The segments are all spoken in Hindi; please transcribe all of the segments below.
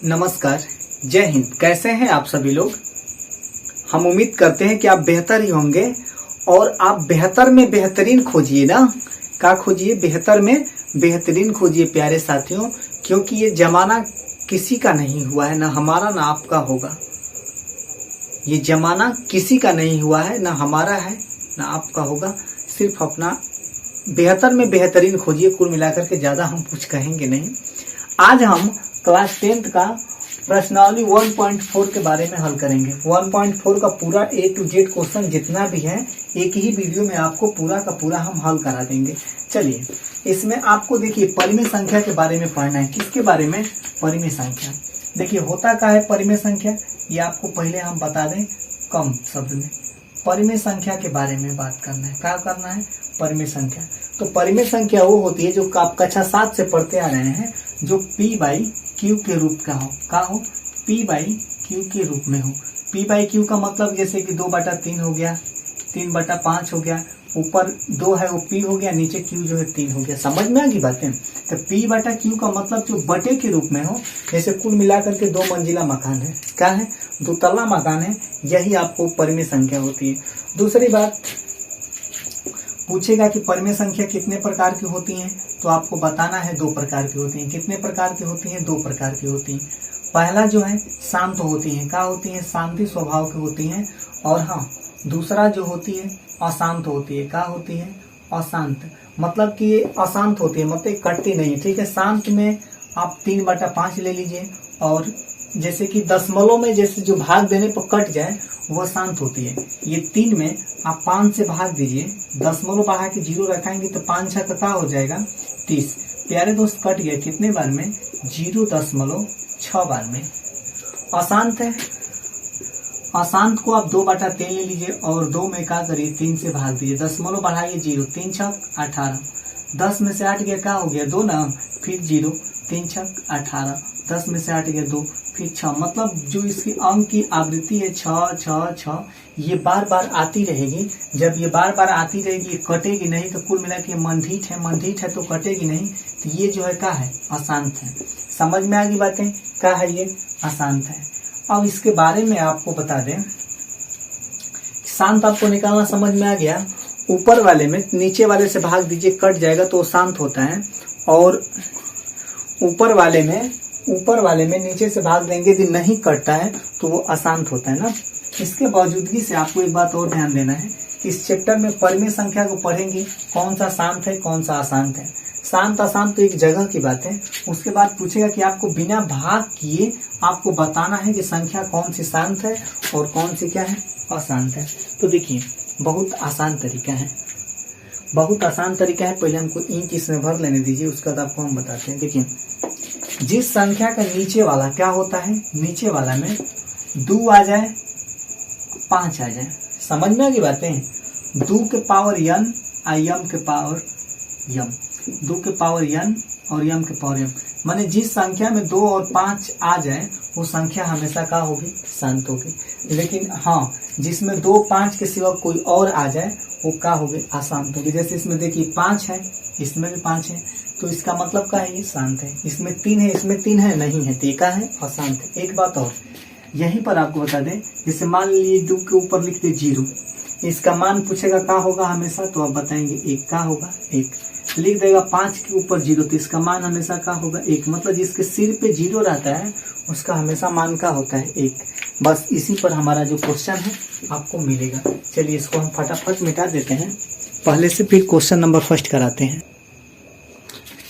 नमस्कार, जय हिंद। कैसे हैं आप सभी लोग। हम उम्मीद करते हैं कि आप बेहतर ही होंगे और आप बेहतर में बेहतरीन खोजिए ना। क्या खोजिए? बेहतर में बेहतरीन खोजिए प्यारे साथियों, क्योंकि ये जमाना किसी का नहीं हुआ है, ना हमारा ना आपका होगा। ये जमाना किसी का नहीं हुआ है, ना हमारा है ना आपका होगा। सिर्फ अपना बेहतर में बेहतरीन खोजिए। कुल मिलाकर के ज्यादा हम कुछ कहेंगे नहीं। आज हम क्लास 10th का प्रश्नावली 1.4 के बारे में हल करेंगे। 1.4 का पूरा A to Z क्वेश्चन जितना भी है एक ही वीडियो में आपको पूरा का पूरा हम हल करा देंगे। चलिए, इसमें आपको देखिए परिमेय संख्या के बारे में पढ़ना है। किसके बारे में? परिमेय संख्या। देखिए होता क्या है परिमेय संख्या, ये आपको पहले हम बता दें कम शब्द में। परिमेय संख्या के बारे में बात करना है। क्या करना है? परिमेय संख्या। तो परिमेय संख्या वो होती है जो आप कक्षा 7 से पढ़ते आ रहे हैं, जो P/Q के रूप का हो। क्या हो? P/Q के रूप में हो। P/Q का मतलब जैसे कि 2/3 हो गया, 3/5 हो गया, ऊपर 2 है वो P हो गया, नीचे Q जो है 3 हो गया। समझ में आ गई बातें? तो P/Q का मतलब जो बटे के रूप में हो। जैसे कुल मिलाकर के 2 मंजिला मकान है। क्या है? 2 तल्ला मकान है। यही आपको परिमेय संख्या होती है। दूसरी बात पूछेगा कि परिमेय संख्या कितने प्रकार की होती हैं, तो आपको बताना है 2 प्रकार की होती हैं। कितने प्रकार की होती हैं? 2 प्रकार की होती हैं। पहला जो है शांत होती है। क्या होती है? शांति स्वभाव की होती हैं। और हाँ, दूसरा जो होती है अशांत होती है। क्या होती है? अशांत। मतलब कि ये अशांत होती है, मतलब कटती नहीं है। ठीक है, शांत में आप 3/5 ले लीजिए, और जैसे कि दशमलव में जैसे जो भाग देने पर कट जाए वह शांत होती है। ये 3 में आप 5 से भाग दीजिए, दशमलव बढ़ा के 0 रखाएंगे तो 5 6 का हो जाएगा 30। प्यारे दोस्त, कट गया कितने बार में? 0.6 बार में। अशांत है। अशांत को आप 2/3 ले लीजिए और 2 में क्या करिए? 3 से भाग दीजिए, दशमलव बढ़ाइए 0, 3 6 18। 10 में से 8 गया, क्या हो गया? 2 ना, फिर 0, 3 6 18। 10 में से 8 गया 2, फिर 6। मतलब जो इसकी अंक की आवृत्ति है 6 6 6, ये बार बार आती रहेगी। जब ये बार बार आती रहेगी, ये कटेगी नहीं। तो कुल मिला के मंडीठ है तो कटेगी नहीं। तो ये जो है क्या है? अशांत है। समझ में आ गई बातें? क्या है? ये अशांत है। अब इसके बारे में आपको बता दें, शांत आपको निकालना समझ में आ गया। ऊपर वाले में नीचे वाले से भाग दीजिए, कट जाएगा तो शांत होता है। और ऊपर वाले में नीचे से भाग देंगे यदि नहीं कटता है तो वो अशांत होता है ना। इसके बावजूदगी से आपको एक बात और ध्यान देना है कि इस चैप्टर में परिमेय संख्या को पढ़ेंगे, कौन सा शांत है कौन सा अशांत है। शांत अशांत तो एक जगह की बात है। उसके बाद पूछेगा कि आपको बिना भाग किए आपको बताना है कि संख्या कौन सी शांत है और कौन सी क्या है? अशांत है। तो देखिए बहुत आसान तरीका है, बहुत आसान तरीका है। पहले हमको इंच इसमें भर लेने दीजिए, उसके बाद आपको हम बताते हैं। देखिए, जिस संख्या का नीचे वाला क्या होता है? नीचे वाला में 2 आ जाए, 5 आ जाए। समझ में आ गई बातें? 2 के पावर n और m के पावर m, 2 के पावर n और m के पावर m। माने जिस संख्या में 2 और 5 आ जाए वो संख्या हमेशा क्या होगी? शांत होगी। लेकिन हाँ, जिसमें 2 5 के सिवा कोई और आ जाए वो क्या होगी? अशांत होगी। जैसे इसमें देखिए 5 है, इसमें भी 5 है, तो इसका मतलब क्या है? ये शांत है। इसमें 3 है, इसमें 3 है, नहीं है, तो ये क्या है? अशांत है। एक बात और यहीं पर आपको बता दें, जैसे मान लीजिए 2 के ऊपर लिख दे 0, इसका मान पूछेगा क्या होगा हमेशा, तो आप बताएंगे 1। क्या होगा? 1। लिख देगा 5 के ऊपर 0, तो इसका मान हमेशा क्या होगा? 1। मतलब जिसके सिर पे 0 रहता है उसका हमेशा मान क्या होता है? 1। बस इसी पर हमारा जो क्वेश्चन है आपको मिलेगा। चलिए इसको हम फटाफट मिटा देते हैं पहले से, फिर क्वेश्चन नंबर फर्स्ट कराते हैं।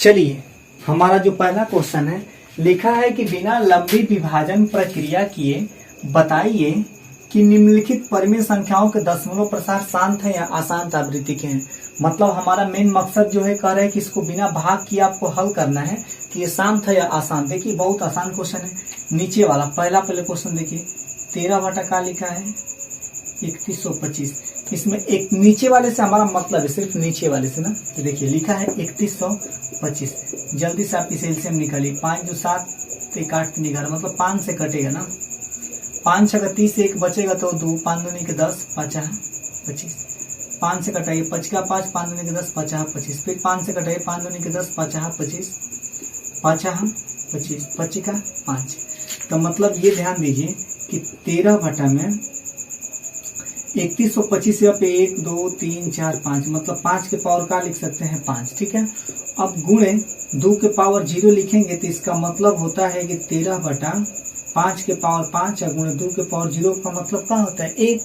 चलिए, हमारा जो पहला क्वेश्चन है, लिखा है कि बिना लंबी विभाजन प्रक्रिया किए बताइए कि निम्नलिखित परिमेय संख्याओं के दशमलव प्रसार शांत है या अशांत आवृत्ति के हैं। मतलब हमारा मेन मकसद जो है कह रहा है कि इसको बिना भाग किए आपको हल करना है कि ये शांत है या अशांत। देखिए बहुत आसान क्वेश्चन है। नीचे वाला पहले क्वेश्चन देखिए, 13 का लिखा है 3125। इसमें एक नीचे वाले से हमारा मतलब है सिर्फ नीचे वाले से ना। तो देखिए लिखा है 3125। जल्दी से आप इसे एलसीएम निकालिए। 5 जो 7 1 8 3 11, मतलब 5 से कटेगा ना। 5 6 का 30, 1 बचेगा तो 2, 5 2 के 10, 5 25। 5 से कटाइए, 5 का 5, 5 दूनी के 10, 5 25, फिर 5 से कटाइए, 5 दूनी के 10, 5 25, 5 25, 25 का 5। तो मतलब ये ध्यान दीजिए कि 13 बटा में 3125 या पे 1 2 3 4 5, मतलब 5 के पावर का लिख सकते हैं 5, ठीक है। अब गुणे 2 के पावर 0 लिखेंगे तो इसका मतलब होता है कि 13 बटा 5 के पावर 5 और गुणे 2 के पावर 0 का मतलब क्या होता है 1।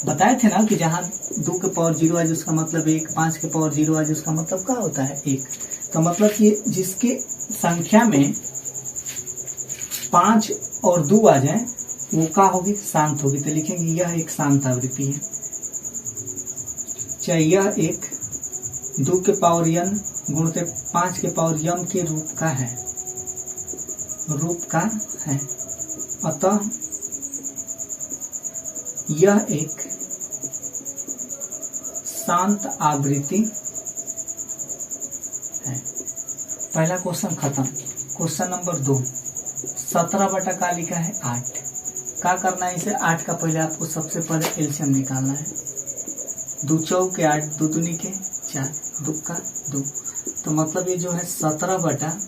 बताए थे ना कि जहां 2 के पावर 0 है जिसका मतलब 1, 5 के पावर 0 है जिसका मतलब क्या होता है 1। तो मतलब कि जिसके संख्या में 5 और 2 आ जाए वो क्या होगी, शांत होगी। तो लिखेंगे यह एक शांत आवृत्ति है, चाहे यह एक 2 के पावर n गुणते 5 के पावर m के रूप का है। अतः यह एक शांत आवृत्ति है। पहला क्वेश्चन खत्म। क्वेश्चन नंबर 2, 17 बटा का लिखा है 8। क्या करना है इसे, 8 का पहले आपको सबसे पहले एलसीएम निकालना है। 2 चौके 8, 2 दूनी के 4, 2 का 2। तो मतलब ये जो है 17 बटा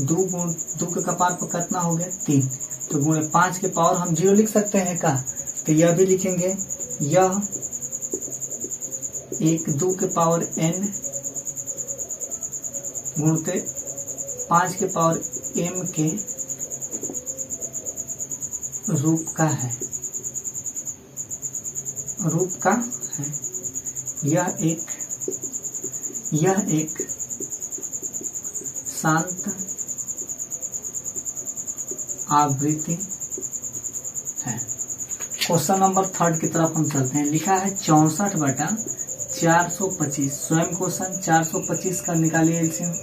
2 गुण 2 के कपार पर कितना हो गया 3। तो गुणे 5 के पावर हम 0 लिख सकते हैं का, तो यह भी लिखेंगे यह एक 2 के पावर n गुणते 5 के पावर m के रूप का है। यह एक शांत आवृत्ति है। क्वेश्चन नंबर 3 की तरफ हम चलते हैं। लिखा है 64 बटा 425। स्वयं क्वेश्चन 425 का निकालिए एलसीएम।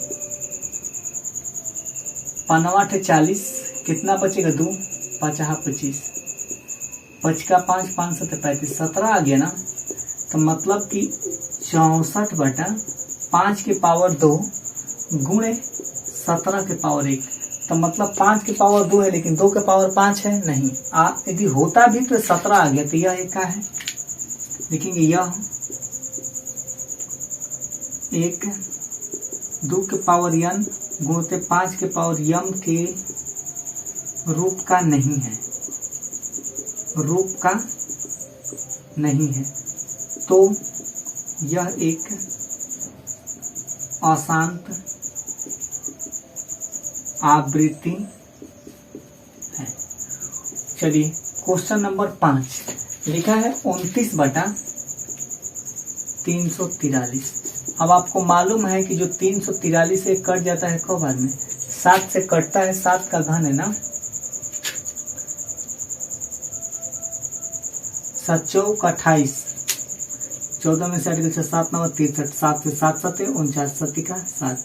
5 40, कितना बचेगा 2, 5 25, 5 का 5, 5 7 35, 17 आ गया ना। तो मतलब कि 64 बटा 5 के पावर 2 गुणे 17 के पावर 1। तो मतलब 5 के पावर 2 है लेकिन 2 के पावर 5 है नहीं। यदि होता भी तो 17 आ गया। तो यह एक का है, लिखेंगे यह एक 2 के पावर n गुणते 5 के पावर m के रूप का नहीं है। तो यह एक अशांत आवृत्ति है। चलिए क्वेश्चन नंबर 5 लिखा है 29 बटा 343। अब आपको मालूम है कि जो 343 से कट जाता है कब बार में 7 से कटता है, 7 का घन है ना। 7 चौक 28, 14 में से 8 के 7 9 63, 7 से 7 7 49, 7 का 7,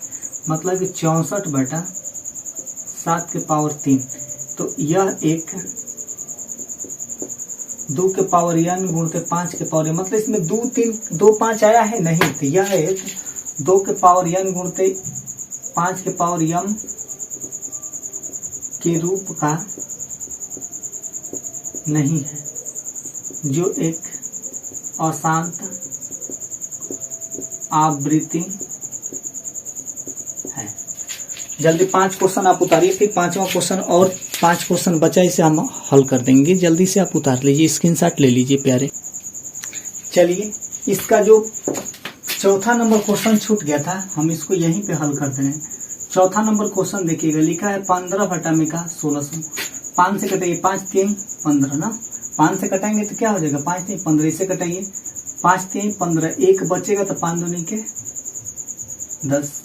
मतलब कि 64 बटा 7 के पावर 3। तो यह एक 2 के पावर n गुणते 5 के पावर, मतलब इसमें 2 3 2 5 आया है नहीं। तो यह एक 2 के पावर n गुणते 5 के पावर m के रूप का नहीं है, जो एक अशांत आवृत्ति है। जल्दी 5 क्वेश्चन आप उतारिए, फिर 5वां क्वेश्चन और 5 क्वेश्चन बचा, इसे हम हल कर देंगे। जल्दी से आप उतार लीजिए, स्क्रीनशॉट ले लीजिए प्यारे। चलिए इसका जो चौथा नंबर क्वेश्चन छूट गया था हम इसको यहीं पे हल कर दे रहे हैं। चौथा नंबर क्वेश्चन देखिएगा, लिखा है 15 बटा में का 1600। 5 से कटाइए, 5 3 15 ना। 5 से कटाएंगे तो क्या हो जाएगा 5 3 15, इसे कटाइए 5 3 15, 1 बचेगा तो 5 दूनी के 10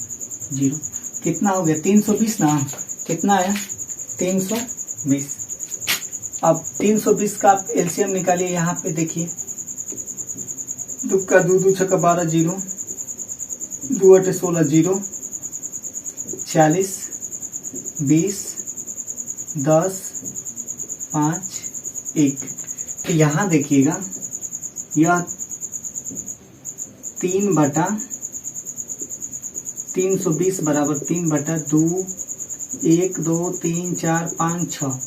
0, कितना हो गया 320 ना। कितना आया 320। अब 320 का आप एलसीएम निकालिए। यहाँ पे देखिए 2 का 2 2 6 12 0, 2 8 16 0, 40 20 10 5 1। तो यहाँ देखिएगा यह 3 बटा 320 बराबर 3 बटा 2 1 2 3 4 5 6,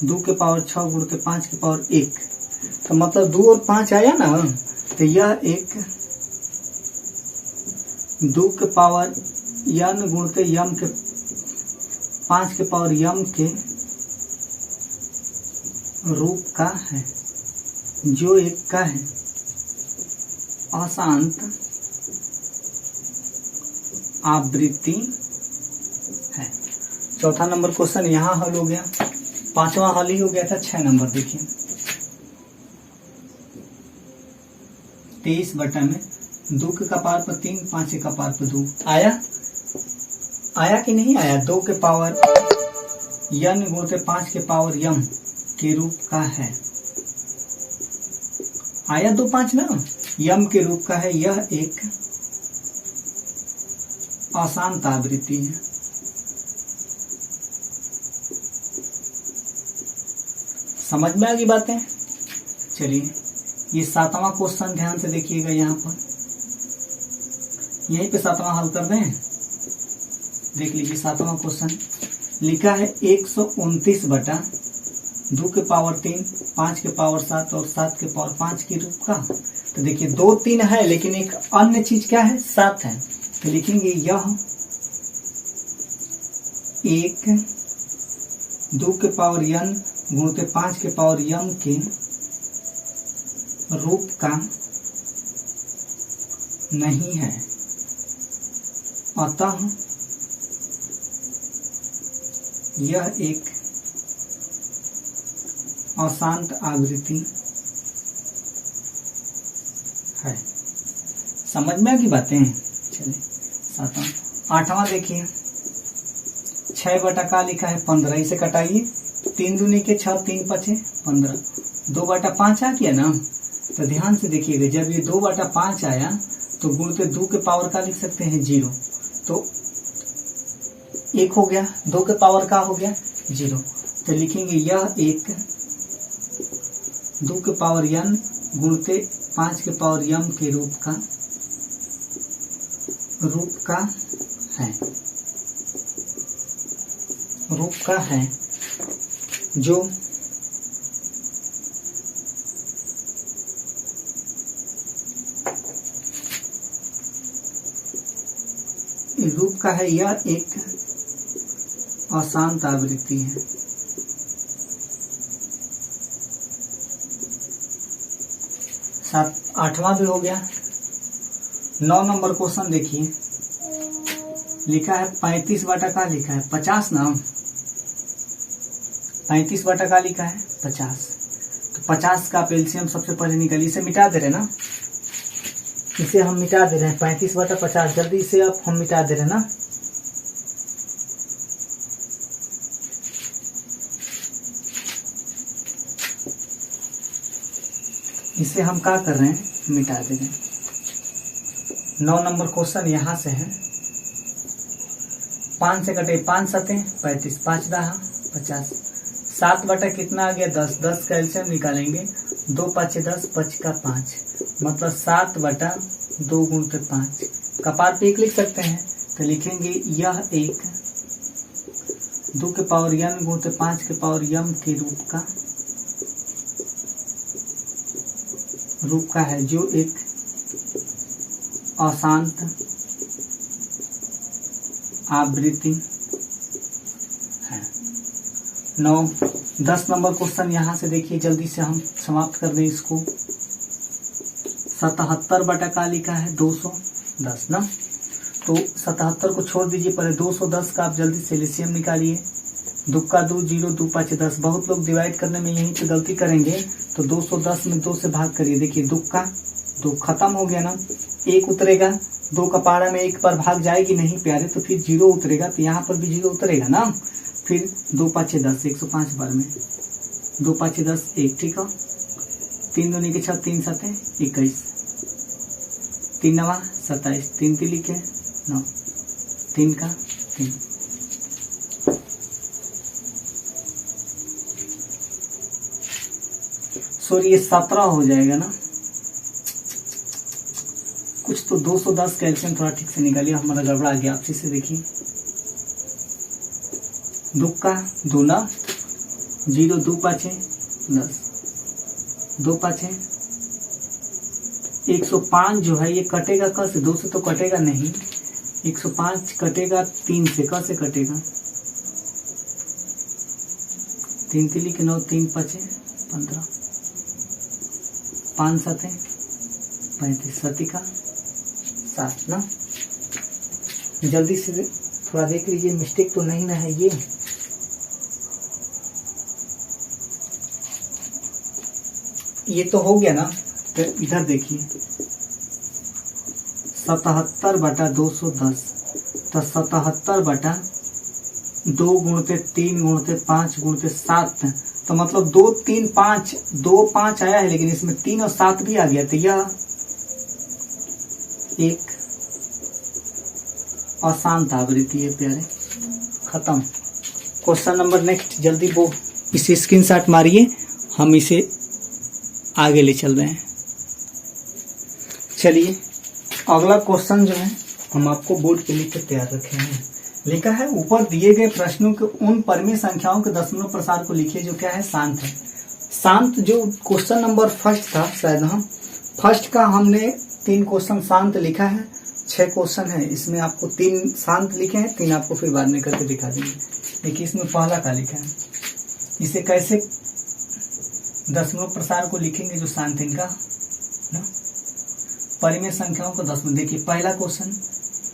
2 के पावर 6 गुणते 5 के पावर 1। तो मतलब 2 और 5 आया ना। तो यह एक 2 के पावर n गुणते यम के 5 के पावर यम के रूप का है, जो एक का है अशांत आवृत्ति है। चौथा नंबर क्वेश्चन यहाँ हल हो गया। पांचवा हल ही हो गया था। 6 नंबर देखिए, 23 बटा में 2 के कपार पर 3, 5 के कपार पर 2 आया कि नहीं आया? 2 के पावर n गुणते 5 के पावर यम के रूप का है। आया 2 5 ना, यम के रूप का है। यह एक अशांत आवृत्ति है। समझ में आ गई बातें? चलिए ये 7वां क्वेश्चन ध्यान से देखिएगा। यहाँ पर यहीं पे 7वां हल कर दें। देख लीजिए 7वां क्वेश्चन लिखा है 129 बटा 2 के पावर 3, 5 के पावर 7 और 7 के पावर 5 के रूप का। तो देखिए 2 3 है, लेकिन एक अन्य चीज क्या है? 7 है। तो लिखेंगे यह एक 2 के पावर n गुणते 5 के पावर यम के रूप का नहीं है, अतः यह एक अशांत आवृत्ति है। समझ में आ गई बातें? चलिए 7वां। 8वां देखिए 6 बटा का लिखा है 15, इसे कटाइए। 3 दूनी के 6, 3 5 15, 2 बटा 5 आ गया ना। तो ध्यान से देखिएगा, जब ये 2 बटा 5 आया तो गुणते 2 के पावर का लिख सकते हैं 0, तो 1 हो गया। 2 के पावर का हो गया 0, तो लिखेंगे यह एक 2 के पावर n गुणते 5 के पावर यम के रूप का है, जो रूप का है। यह एक अशांत आवृत्ति है। सात 8वां भी हो गया। 9 नंबर क्वेश्चन देखिए, लिखा है 35 बटा का लिखा है 50 ना। 35 बटा का लिखा है 50, तो 50 का एलसीएम सबसे पहले निकालिए। इसे मिटा दे रहे ना, इसे हम मिटा दे रहे हैं। 35 बटा 50, जल्दी इसे अब हम मिटा दे रहे हैं ना। इसे हम क्या कर रहे हैं? मिटा दे रहे हैं। 9 नंबर क्वेश्चन यहाँ से है। 5 से कटे 5 7 35, 5 10 50, 7 बटा कितना आ गया 10, 10 का एलसीएम निकालेंगे। 2 5 10, 5 का 5, मतलब 7 बटा 2 गुणते 5। कपार पे 1 लिख सकते हैं, तो लिखेंगे यह एक 2 के पावर n गुणते 5 के पावर यम के रूप का है, जो एक अशांत आवृत्ति है। 10 नंबर क्वेश्चन यहाँ से देखिए, जल्दी से हम समाप्त कर दें इसको। 77 बटा का लिखा है 210 ना, तो 77 को छोड़ दीजिए, पहले 210 का आप जल्दी से एलसीएम निकालिए। 2 का 2 0, 2 5 10। बहुत लोग डिवाइड करने में यहीं पे गलती करेंगे, तो 210 में 2 से भाग करिए। देखिए 2 का 2 खत्म हो गया ना, 1 उतरेगा। 2 का पारा में 1 पर भाग जाएगी नहीं प्यारे, तो फिर 0 उतरेगा, तो यहाँ पर भी 0 उतरेगा ना। फिर 2 5 10, 105 बार में 2 5 10 1, ठीक है। 3 दूनी के 6, 3 7 21, 3 9 27, 3 3 लिखे 9, 3 का 3। सॉरी ये 17 हो जाएगा ना। कुछ तो 210 का एलसीएम थोड़ा ठीक से निकालिए, हमारा गड़बड़ा गया। आप से देखिए 2 का 2 ना 0, 2 5 10, 2 5 105 जो है ये कटेगा कैसे? 2 से तो कटेगा नहीं, 105 कटेगा 3 से, कैसे कटेगा? 3 तिली के 9, 3 पचे 15, 5 सते 35, सती का 7 ना। जल्दी से थोड़ा देख लीजिए, मिस्टेक तो नहीं ना है ये तो हो गया ना। तो इधर देखिए 77/210, तो 77/2 गुणते 3 गुणते 5 गुणते 7, तो मतलब 2 3 5, 2 5 आया है, लेकिन इसमें 3 और 7 भी आ गया, तो यह एक अशांत आवृत्ति है प्यारे। खत्म। क्वेश्चन नंबर नेक्स्ट, जल्दी वो इसे स्क्रीनशॉट मारिए, हम इसे आगे ले चल रहे हैं। चलिए अगला क्वेश्चन जो है हम आपको बोर्ड पे लिख के तैयार रखे हैं। लिखा है, ऊपर दिए गए प्रश्नों के उन परिमेय संख्याओं के दशमलव प्रसार को लिखिए जो क्या है, शांत है। शांत जो क्वेश्चन नंबर फर्स्ट था, शायद हम फर्स्ट का हमने 3 क्वेश्चन शांत लिखा है, 6 क्वेश्चन है, इसमें आपको 3 शांत लिखे हैं, 3 आपको फिर बाद में करके दिखा देंगे। देखिए इसमें पहला का लिखा है, इसे कैसे दशमलव प्रसार को लिखेंगे जो शांत है इनका ना, परिमेय संख्याओं को दशमलव। देखिए पहला क्वेश्चन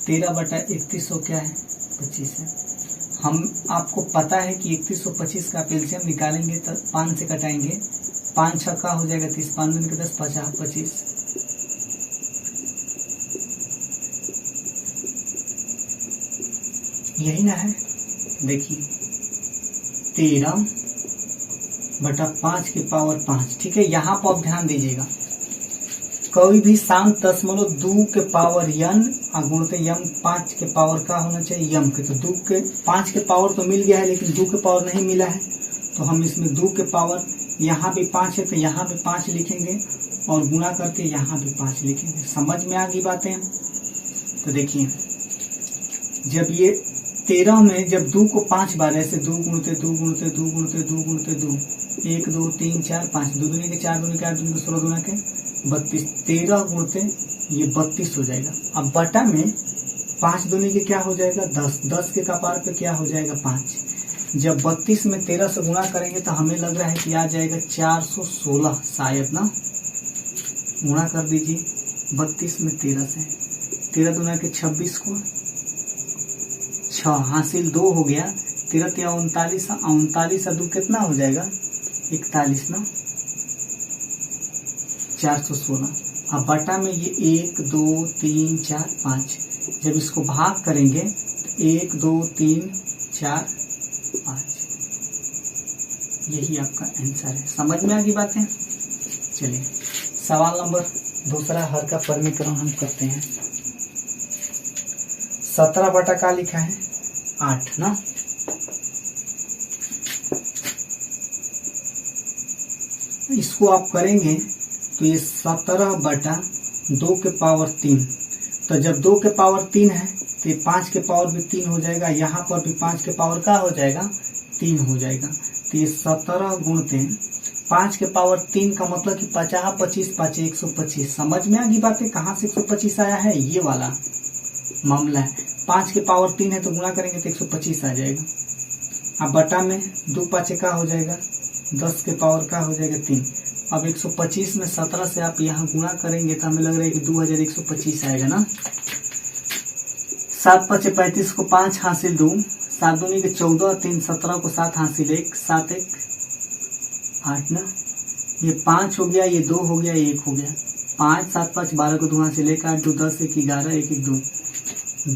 13/3100 क्या है, 25 है। हम आपको पता है कि 3125 का एलसीएम निकालेंगे तो 5 से कटाएंगे, 5 छक्का हो जाएगा 30, 5 दूनी के 10, 50 25। यही ना है। देखिए 13/5 की पावर 5, ठीक है। यहाँ पर आप ध्यान दीजिएगा, कोई भी शांत दशमलव 2 के पावर n गुणते यम 5 के पावर का होना चाहिए यम के, तो 2 के 5 के पावर तो मिल गया है, लेकिन 2 के पावर नहीं मिला है, तो हम इसमें 2 के पावर, यहाँ भी 5 है तो यहाँ भी 5 लिखेंगे और गुणा करके यहाँ भी 5 लिखेंगे। समझ में आ गई बातें? तो देखिए जब ये 13 में जब 2 को 5 बार ऐसे 2 गुणते 2 गुणते 2 गुणते 2 गुणते 2, 1 2 3 4 5, 2 दूनी के 4 दूनी के 8 दूनी के 16 दूना के 32, 13 गुणते ये 32 हो जाएगा। अब बटा में 5 दूनी के क्या हो जाएगा 10, 10 के कपार पे क्या हो जाएगा 5। जब 32 में 13 से गुणा करेंगे तो हमें लग रहा है कि आ जाएगा 416 शायद ना। गुणा कर दीजिए 32 में 13 से, 13 दूना के 26 को 6 हासिल 2 हो गया, 13 या 39, 39 और 2 कितना हो जाएगा 41 ना, 416। अब बटा में ये 1 2 3 4 5, जब इसको भाग करेंगे तो 1 2 3 4 5, यही आपका आंसर है। समझ में आ गई बातें? चलिए सवाल नंबर दूसरा, हर का परिमीकरण हम करते हैं। 17 बटा का लिखा है 8 ना, इसको आप करेंगे तो ये 17/2 के पावर 3, तो जब 2 के पावर 3 है तो 5 के पावर भी 3 हो जाएगा, यहाँ पर भी 5 के पावर का हो जाएगा 3 हो जाएगा। तो ये 17 गुणते 5 के पावर 3 का मतलब कि 50 25 5 125। समझ में आ गई बातें? कहाँ से 125 आया है, ये वाला मामला है। 5 के पावर 3 है तो गुणा करेंगे तो 125 आ जाएगा। अब बटा में 2 5 का हो जाएगा, 10 के पावर का हो जाएगा 3। अब 125 में 17 से आप यहाँ गुणा करेंगे तो हमें लग रहा है कि 2125 आएगा ना। 7 5 35 को 5 हासिल 2, 7 दूनी के 14, 3 17 को 7 हासिल 1, 7 1 8 ना। ये 5 हो गया, ये 2 हो गया, ये 1 हो गया। 5 7 5 12 को 2 हासिल 1 8 2 10 1 11 1 1 2,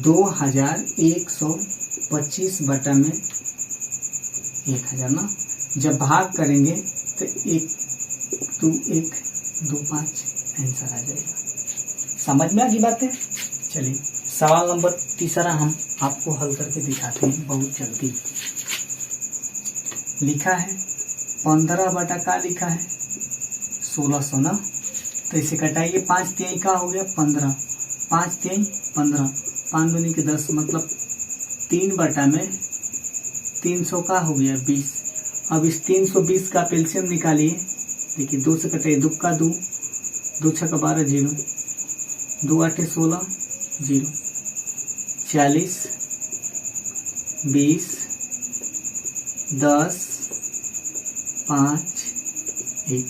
2125 बटा में 1000 ना। जब भाग करेंगे तो 1 2 1 2 5 आंसर आ जाएगा। समझ में आ गई बातें? चलिए सवाल नंबर तीसरा हम आपको हल करके दिखाते हैं बहुत जल्दी। लिखा है 15 बटा का लिखा है 1600 ना, तो इसे कटाइए। 5 3 का हो गया 15, 5 3 15, 5 दूनी के 10 मतलब 3 बटा में 300 का हो गया 20। अब इस 320 का एलसीएम निकालिए। देखिए 2 से कटाइए, 2 का 2, 2 6 का 12 0, 2 8 16 0, 40, 20, 10, 5, 1।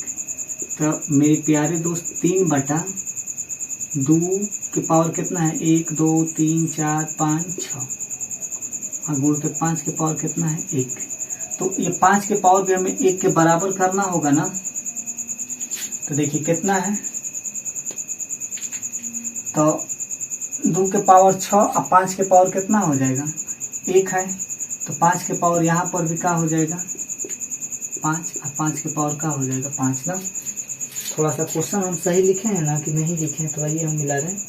तो मेरे प्यारे दोस्त 3/2 के पावर कितना है? 1, 2, 3, 4, 5, 6 और गुणते 5 के पावर कितना है? 1। तो ये 5 के पावर भी हमें 1 के बराबर करना होगा ना। तो देखिए कितना है, तो 2 के पावर 6 और 5 के पावर कितना हो जाएगा? 1 है। तो 5 के पावर यहाँ पर भी क्या हो जाएगा? 5 और 5 के पावर क्या हो जाएगा? 5 ना। थोड़ा सा क्वेश्चन हम सही लिखे हैं ना कि नहीं लिखे हैं, तो आइए हम मिला रहे हैं।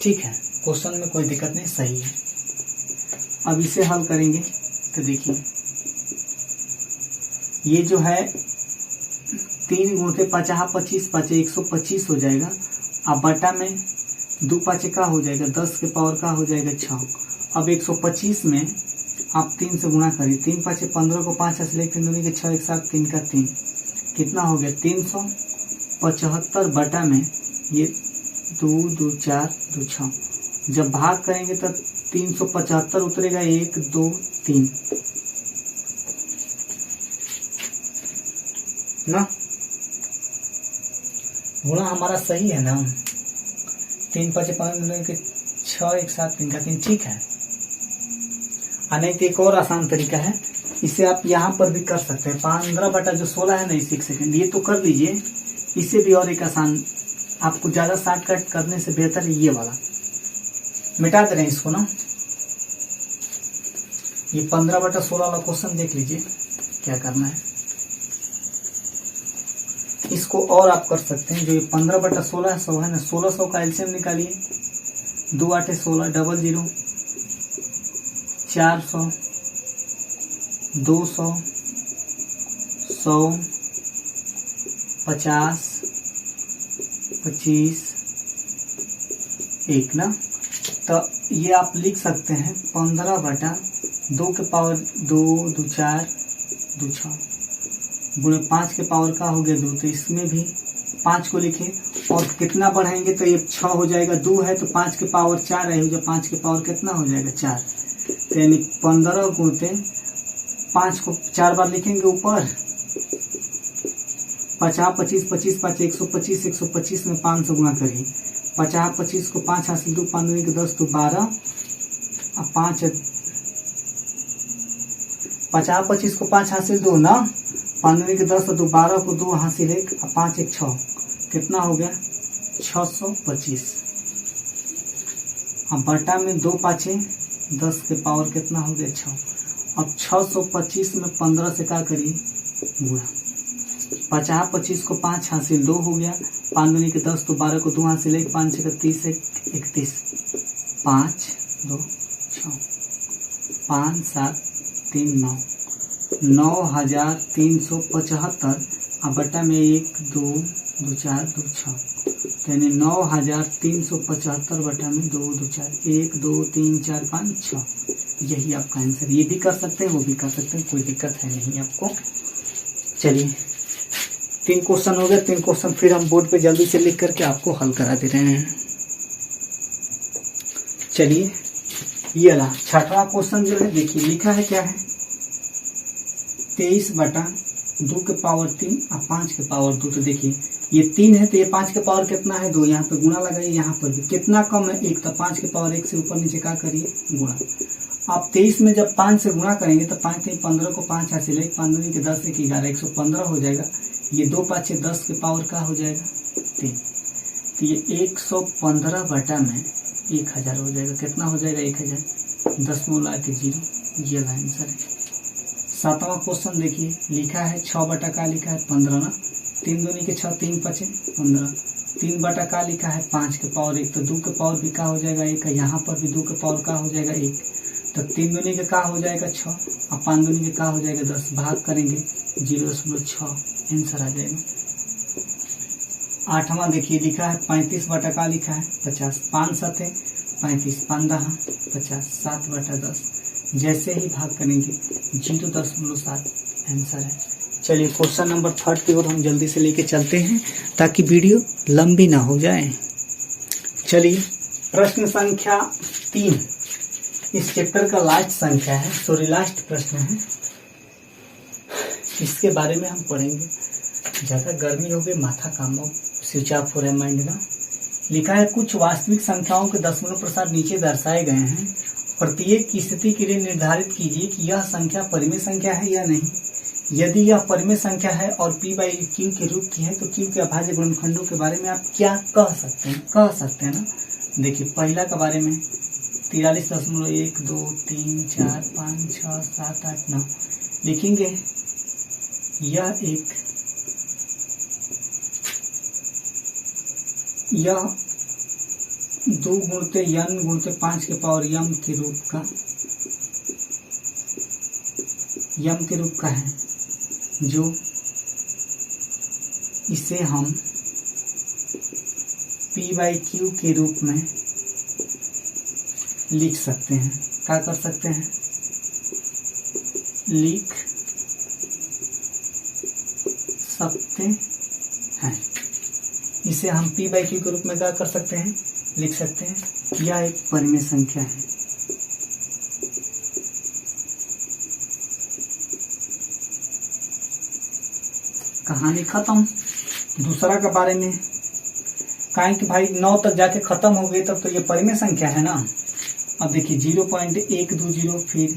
ठीक है, क्वेश्चन में कोई दिक्कत नहीं, सही है। अब इसे हल करेंगे तो देखिए ये जो है 3 गुणते 50, 25, 5 125 हो जाएगा। अब बटा में 2 5 का हो जाएगा, 10 के पावर का हो जाएगा 6। अब 125 में आप 3 से गुणा करिए, 3 5 15 को 5 से लेकर 3 के 6 एक साथ 3 का 3 कितना हो गया? 375 बटा में ये 2 2 4 2 6। जब भाग करेंगे तब 375 उतरेगा, 1 2 3 ना। गुणा हमारा सही है ना। 3 5 15 के 6 एक साथ 3 का 3। ठीक है। नहीं तो एक और आसान तरीका है, इसे आप यहाँ पर भी कर सकते हैं। 15/16 है ना, 1 सेकंड ये तो कर लीजिए। इसे भी और एक आसान, आपको ज्यादा शॉर्टकट करने से बेहतर है ये वाला। मिटा दे रहे हैं इसको ना। ये 15/16 वाला क्वेश्चन देख लीजिए क्या करना है। इसको और आप कर सकते हैं, जो ये 15/16 है 100 है ना, 1600 का एलसीएम निकालिए। 2 8 16 00 400 200 100 50 25 1 ना। तो ये आप लिख सकते हैं 15/2 के पावर 2 2 4 2 6 गुणे 5 के पावर का हो गया 2। तो इसमें भी 5 को लिखे और कितना बढ़ाएंगे तो ये 6 हो जाएगा। 2 है तो 5 के पावर 4 है, जो 5 के पावर कितना हो जाएगा? 4। तो यानी 15 गुणते 5 को 4 बार लिखेंगे ऊपर। 50 25 25 5 125 125 में 500 गुणा करिए। 50 25 को 5 हासिल 2 5 2 10 तो 12 और 5 50 25 को 5 हासिल 2 ना, 5 2 10 तो 12 को 2 हासिल 1 और 5 1 6 कितना हो गया? 625। अब बटा में 2 5 10 के पावर कितना हो गया? 6। अब 625 में 15 से क्या करिए? गुणा। 50 25 को 5 हासिल 2 हो गया, 5 2 10 तो 12 को 2 हासिल 1 5 31 31 5 2 6 5 7 3 9 9375। अब बटा में 1 2 2 4 2 6 यानी 9375 बटा में 2 2 4 1 2 3 4 5 6। यही आपका आंसर। ये भी कर सकते हैं, वो भी कर सकते हैं, कोई दिक्कत है नहीं आपको। चलिए 3 क्वेश्चन हो गए। 3 क्वेश्चन फिर हम बोर्ड पे जल्दी से लिख करके आपको हल करा दे रहे हैं। चलिए ये वाला 6वां क्वेश्चन जो है देखिए लिखा है क्या है? 23/2 के पावर 3 और 5 के पावर 2। तो देखिए ये 3 है तो ये 5 के पावर कितना है? 2। यहाँ पे गुणा लगाइए, यहाँ पर भी कितना कम है? 1। तो 5 के पावर 1 से ऊपर नीचे क्या करिए? गुणा। आप 23 में जब 5 से गुणा करेंगे तो 5 3 15 को 5 हासिल 1 5 2 10 1 11 115 हो जाएगा। ये 2 5 10 के पावर का हो जाएगा 3। तो ये 115 बटा में 1000 हो जाएगा। कितना हो जाएगा? 1000। 10 मोला के 0। ये आंसर है। 7वां क्वेश्चन देखिए लिखा है 6 बटा का लिखा है 15 ना। 3 2 के 6 3 5 15। 3 बटा का लिखा है 5 के पावर 1। तो 2 के पावर भी का हो जाएगा 1 है। यहाँ पर भी 2 के पावर का हो जाएगा 1। तो 3 2 के का हो जाएगा 6 और 5 2 के का हो जाएगा 10। भाग करेंगे 0.6 आंसर आ जाएगा। 8वां देखिए लिखा है 35 बटा का लिखा है 50। 5 7 35 15 50 7 बटा 10। जैसे ही भाग करेंगे 0.7 आंसर है। चलिए क्वेश्चन नंबर 3 की ओर हम जल्दी से लेके चलते हैं ताकि वीडियो लंबी ना हो जाए। चलिए प्रश्न संख्या 3 इस चैप्टर का लास्ट संख्या है, सॉरी लास्ट प्रश्न है। इसके बारे में हम पढ़ेंगे। ज़्यादा गर्मी हो गई, माथा काम स्विच ऑफ हो रहा है माइंड ना। लिखा है कुछ वास्तविक संख्याओं के दशमलव प्रसार नीचे दर्शाए गए हैं। प्रत्येक की स्थिति के लिए निर्धारित कीजिए कि यह संख्या परिमेय संख्या है या नहीं। यदि यह परिमेय संख्या है और p/q के रूप की है तो q के अभाज्य गुणनखंडों के बारे में आप क्या कह सकते हैं ना। देखिए पहला के बारे में 43.1 2 3 4 5 6 7 8 9 लिखेंगे। यह 2 गुणते n गुणते 5 के पावर m के रूप का है, जो इसे हम p/q के रूप में लिख सकते हैं। क्या कर सकते हैं? लिख सकते हैं। इसे हम p/q के रूप में क्या कर सकते हैं? लिख सकते हैं। यह एक परिमेय संख्या है। कहानी खत्म। दूसरा के बारे में कहें कि भाई 9 तक जाके खत्म हो गई, तब तो ये परिमेय संख्या है ना। अब देखिए 0.120 फिर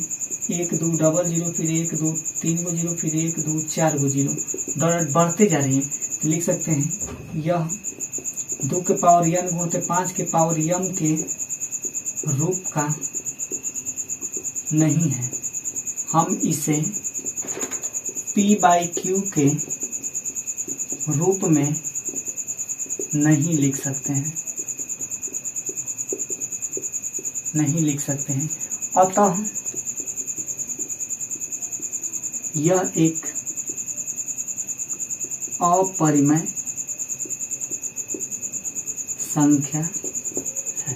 1200 फिर 1 2 3 को 0 फिर 1 2 4 को 0 डॉट बढ़ते जा रही है। तो लिख सकते हैं यह 2 के पावर n गुणते 5 के पावर m के रूप का नहीं है। हम इसे p/q के रूप में नहीं लिख सकते हैं। अतः यह एक अपरिमेय संख्या है।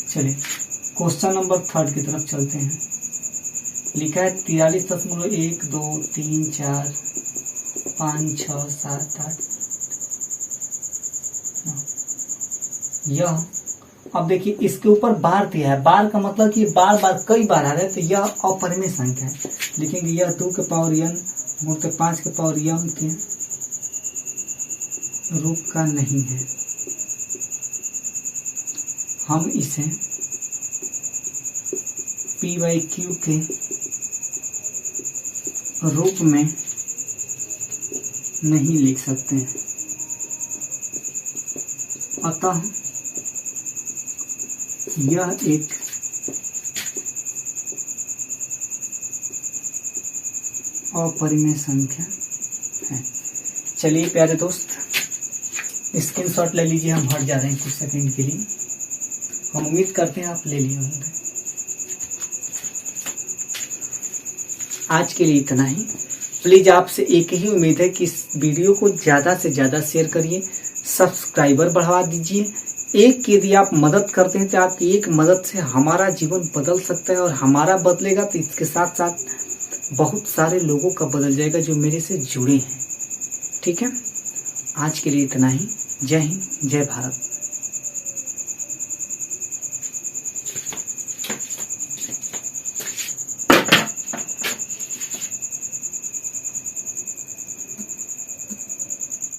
चलिए क्वेश्चन नंबर 3 की तरफ चलते हैं। लिखा है 43.1 2 3 4 5 6 7 8 यह। अब देखिए इसके ऊपर बार दिया है। बार का मतलब कि बार बार कई बार आ रहा है, तो यह अपरिमेय संख्या है। लिखेंगे यह 2 के पावर n गुणते 5 के पावर m के रूप का नहीं है। हम इसे p/q के रूप में नहीं लिख सकते हैं। अतः यह एक अपरिमेय संख्या है। चलिए प्यारे दोस्त, स्क्रीनशॉट ले लीजिए। हम हट जा रहे हैं कुछ सेकंड के लिए। हम उम्मीद करते हैं आप ले लिए होंगे। आज के लिए इतना ही। प्लीज आपसे एक ही उम्मीद है कि इस वीडियो को ज्यादा से ज्यादा शेयर करिए, सब्सक्राइबर बढ़ा दीजिए। एक की यदि आप मदद करते हैं तो आपकी एक मदद से हमारा जीवन बदल सकता है, और हमारा बदलेगा तो इसके साथ साथ बहुत सारे लोगों का बदल जाएगा जो मेरे से जुड़े हैं। ठीक है, आज के लिए इतना ही। जय हिंद, जय भारत।